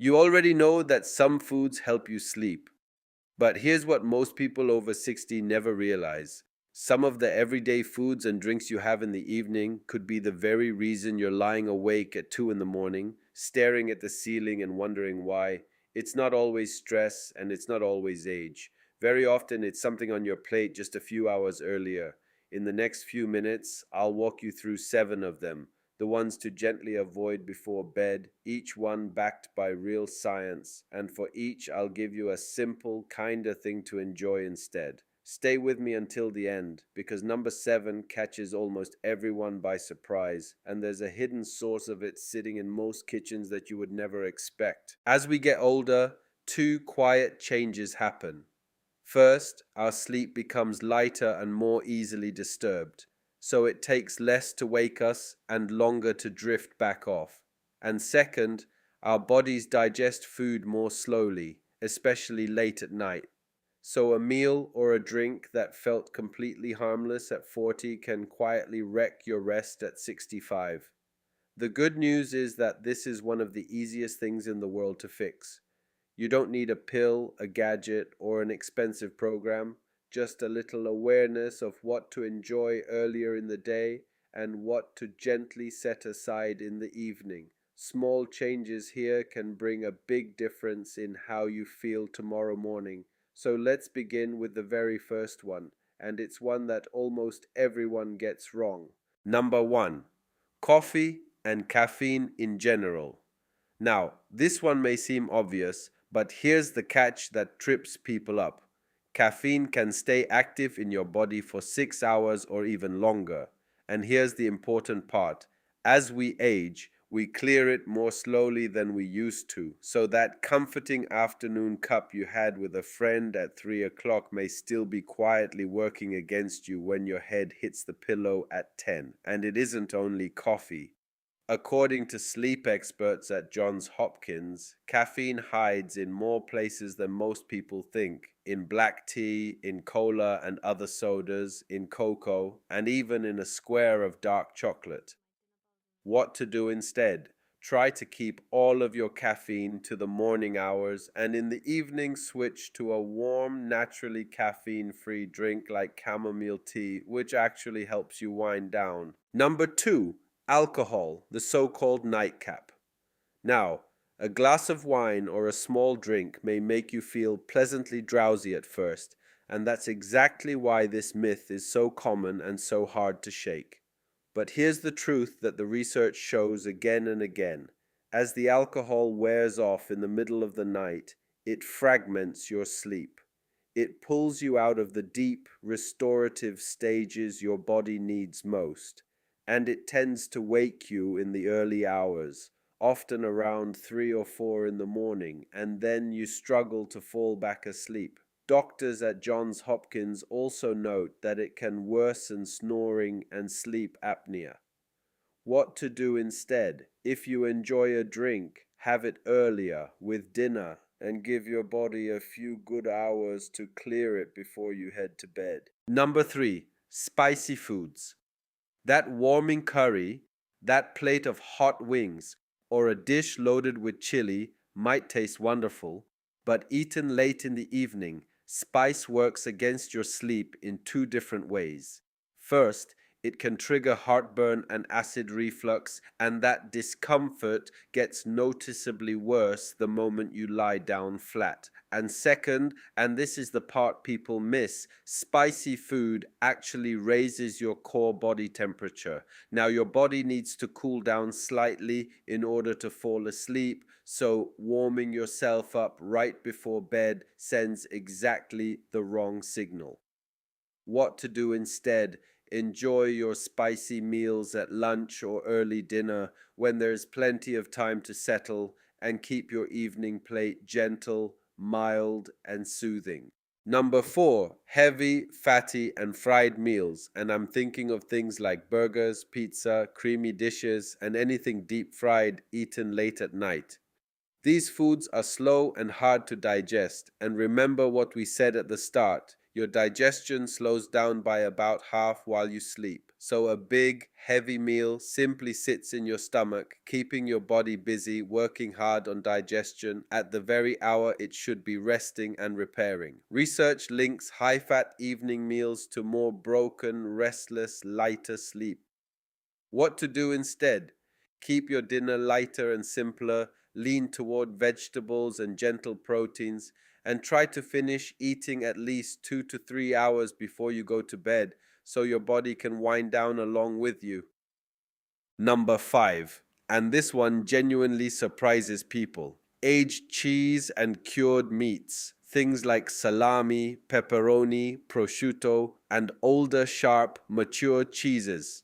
You already know that some foods help you sleep, but here's what most people over 60 never realize. Some of the everyday foods and drinks you have in the evening could be the very reason you're lying awake at 2 in the morning, staring at the ceiling and wondering why. It's not always stress and it's not always age. Very often it's something on your plate just a few hours earlier. In the next few minutes, I'll walk you through 7 of them, the ones to gently avoid before bed, each one backed by real science, and for each I'll give you a simple, kinder thing to enjoy instead. Stay with me until the end, because number 7 catches almost everyone by surprise, and there's a hidden source of it sitting in most kitchens that you would never expect. As we get older, two quiet changes happen. First, our sleep becomes lighter and more easily disturbed, so it takes less to wake us and longer to drift back off. And second, our bodies digest food more slowly, especially late at night. So a meal or a drink that felt completely harmless at 40 can quietly wreck your rest at 65. The good news is that this is one of the easiest things in the world to fix. You don't need a pill, a gadget, or an expensive program, just a little awareness of what to enjoy earlier in the day and what to gently set aside in the evening. Small changes here can bring a big difference in how you feel tomorrow morning. So let's begin with the very first one, and it's one that almost everyone gets wrong. Number 1. Coffee and caffeine in general. Now, this one may seem obvious, but here's the catch that trips people up. Caffeine can stay active in your body for 6 hours or even longer. And here's the important part. As we age, we clear it more slowly than we used to. So that comforting afternoon cup you had with a friend at 3 o'clock may still be quietly working against you when your head hits the pillow at 10. And it isn't only coffee. According to sleep experts at Johns Hopkins, caffeine hides in more places than most people think. In black tea, in cola and other sodas, in cocoa, and even in a square of dark chocolate. What to do instead? Try to keep all of your caffeine to the morning hours, and in the evening switch to a warm, naturally caffeine-free drink like chamomile tea, which actually helps you wind down. Number 2. Alcohol, the so-called nightcap. Now, a glass of wine or a small drink may make you feel pleasantly drowsy at first, and that's exactly why this myth is so common and so hard to shake. But here's the truth that the research shows again and again. As the alcohol wears off in the middle of the night, it fragments your sleep. It pulls you out of the deep, restorative stages your body needs most. And it tends to wake you in the early hours, often around 3 or 4 in the morning, and then you struggle to fall back asleep. Doctors at Johns Hopkins also note that it can worsen snoring and sleep apnea. What to do instead? If you enjoy a drink, have it earlier with dinner and give your body a few good hours to clear it before you head to bed. Number 3, spicy foods. That warming curry, that plate of hot wings, or a dish loaded with chili might taste wonderful, but eaten late in the evening, spice works against your sleep in 2 different ways. First, it can trigger heartburn and acid reflux, and that discomfort gets noticeably worse the moment you lie down flat. And second, and this is the part people miss, spicy food actually raises your core body temperature. Now, your body needs to cool down slightly in order to fall asleep, so warming yourself up right before bed sends exactly the wrong signal. What to do instead? Enjoy your spicy meals at lunch or early dinner when there's plenty of time to settle, and keep your evening plate gentle, mild, and soothing. Number 4, heavy, fatty, and fried meals. And I'm thinking of things like burgers, pizza, creamy dishes, and anything deep fried eaten late at night. These foods are slow and hard to digest, and remember what we said at the start. Your digestion slows down by about half while you sleep. So a big, heavy meal simply sits in your stomach, keeping your body busy, working hard on digestion at the very hour it should be resting and repairing. Research links high-fat evening meals to more broken, restless, lighter sleep. What to do instead? Keep your dinner lighter and simpler, lean toward vegetables and gentle proteins, and try to finish eating at least 2 to 3 hours before you go to bed so your body can wind down along with you. Number 5, and this one genuinely surprises people: aged cheese and cured meats. Things like salami, pepperoni, prosciutto, and older, sharp, mature cheeses.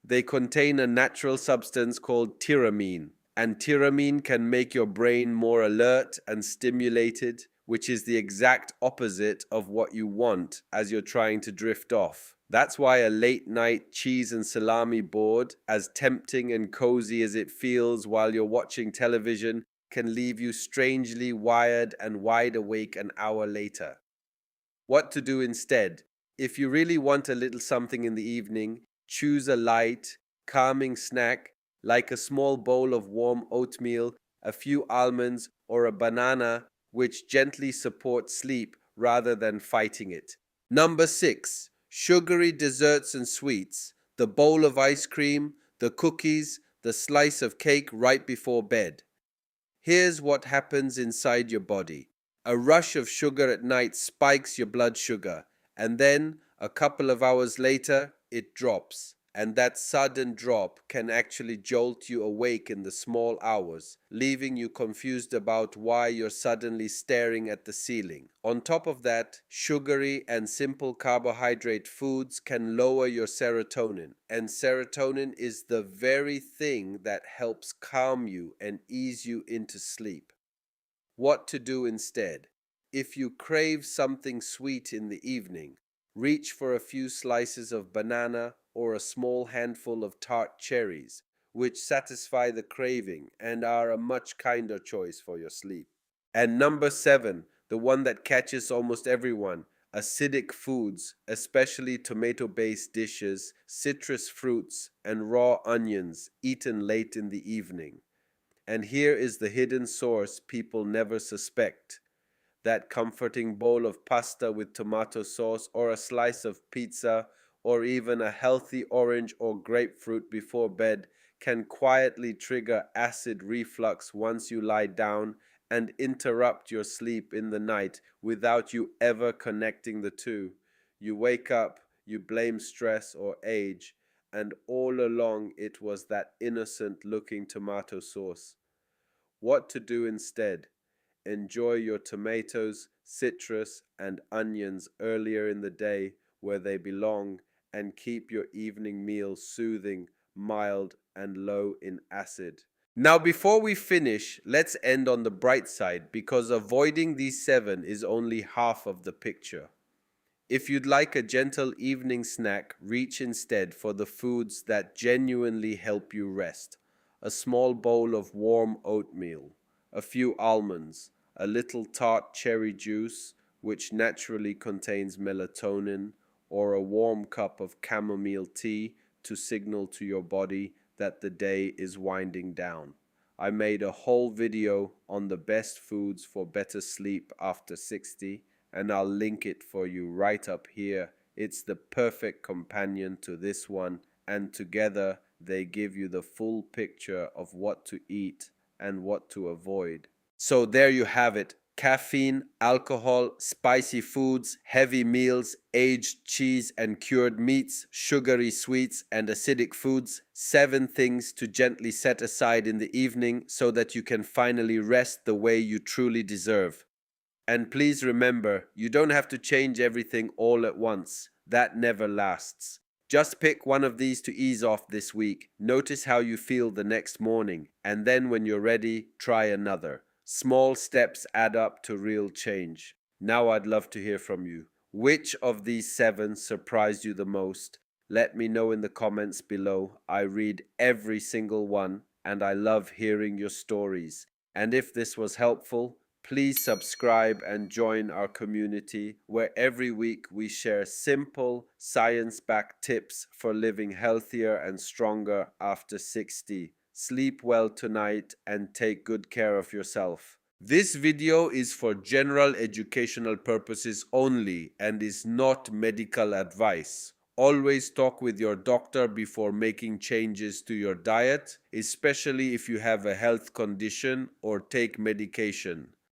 They contain a natural substance called tyramine, and tyramine can make your brain more alert and stimulated, which is the exact opposite of what you want as you're trying to drift off. That's why a late night cheese and salami board, as tempting and cozy as it feels while you're watching television, can leave you strangely wired and wide awake an hour later. What to do instead? If you really want a little something in the evening, choose a light, calming snack like a small bowl of warm oatmeal, a few almonds, or a banana, which gently supports sleep rather than fighting it. Number 6, sugary desserts and sweets. The bowl of ice cream, the cookies, the slice of cake right before bed. Here's what happens inside your body. A rush of sugar at night spikes your blood sugar, and then a couple of hours later, it drops. And that sudden drop can actually jolt you awake in the small hours, leaving you confused about why you're suddenly staring at the ceiling. On top of that, sugary and simple carbohydrate foods can lower your serotonin, and serotonin is the very thing that helps calm you and ease you into sleep. What to do instead? If you crave something sweet in the evening, reach for a few slices of banana or a small handful of tart cherries, which satisfy the craving and are a much kinder choice for your sleep. And number 7, the one that catches almost everyone: acidic foods, especially tomato-based dishes, citrus fruits, and raw onions eaten late in the evening. And here is the hidden source people never suspect: that comforting bowl of pasta with tomato sauce, or a slice of pizza, or even a healthy orange or grapefruit before bed can quietly trigger acid reflux once you lie down and interrupt your sleep in the night without you ever connecting the two. You wake up, you blame stress or age, and all along it was that innocent looking tomato sauce. What to do instead? Enjoy your tomatoes, citrus, and onions earlier in the day where they belong, and keep your evening meal soothing, mild, and low in acid. Now, before we finish, let's end on the bright side, because avoiding these 7 is only half of the picture. If you'd like a gentle evening snack, reach instead for the foods that genuinely help you rest: a small bowl of warm oatmeal, a few almonds, a little tart cherry juice, which naturally contains melatonin, or a warm cup of chamomile tea to signal to your body that the day is winding down. I made a whole video on the best foods for better sleep after 60, and I'll link it for you right up here. It's the perfect companion to this one, and together they give you the full picture of what to eat and what to avoid. So there you have it: caffeine, alcohol, spicy foods, heavy meals, aged cheese and cured meats, sugary sweets, and acidic foods. 7 things to gently set aside in the evening so that you can finally rest the way you truly deserve. And please remember, you don't have to change everything all at once. That never lasts. Just pick one of these to ease off this week. Notice how you feel the next morning, and then when you're ready, try another. Small steps add up to real change. Now I'd love to hear from you. Which of these 7 surprised you the most? Let me know in the comments below. I read every single one, and I love hearing your stories. And if this was helpful, Please subscribe and join our community where every week we share simple, science backed tips for living healthier and stronger after 60. Sleep well tonight and take good care of yourself. This video is for general educational purposes only and is not medical advice. Always talk with your doctor before making changes to your diet, especially if you have a health condition or take medication.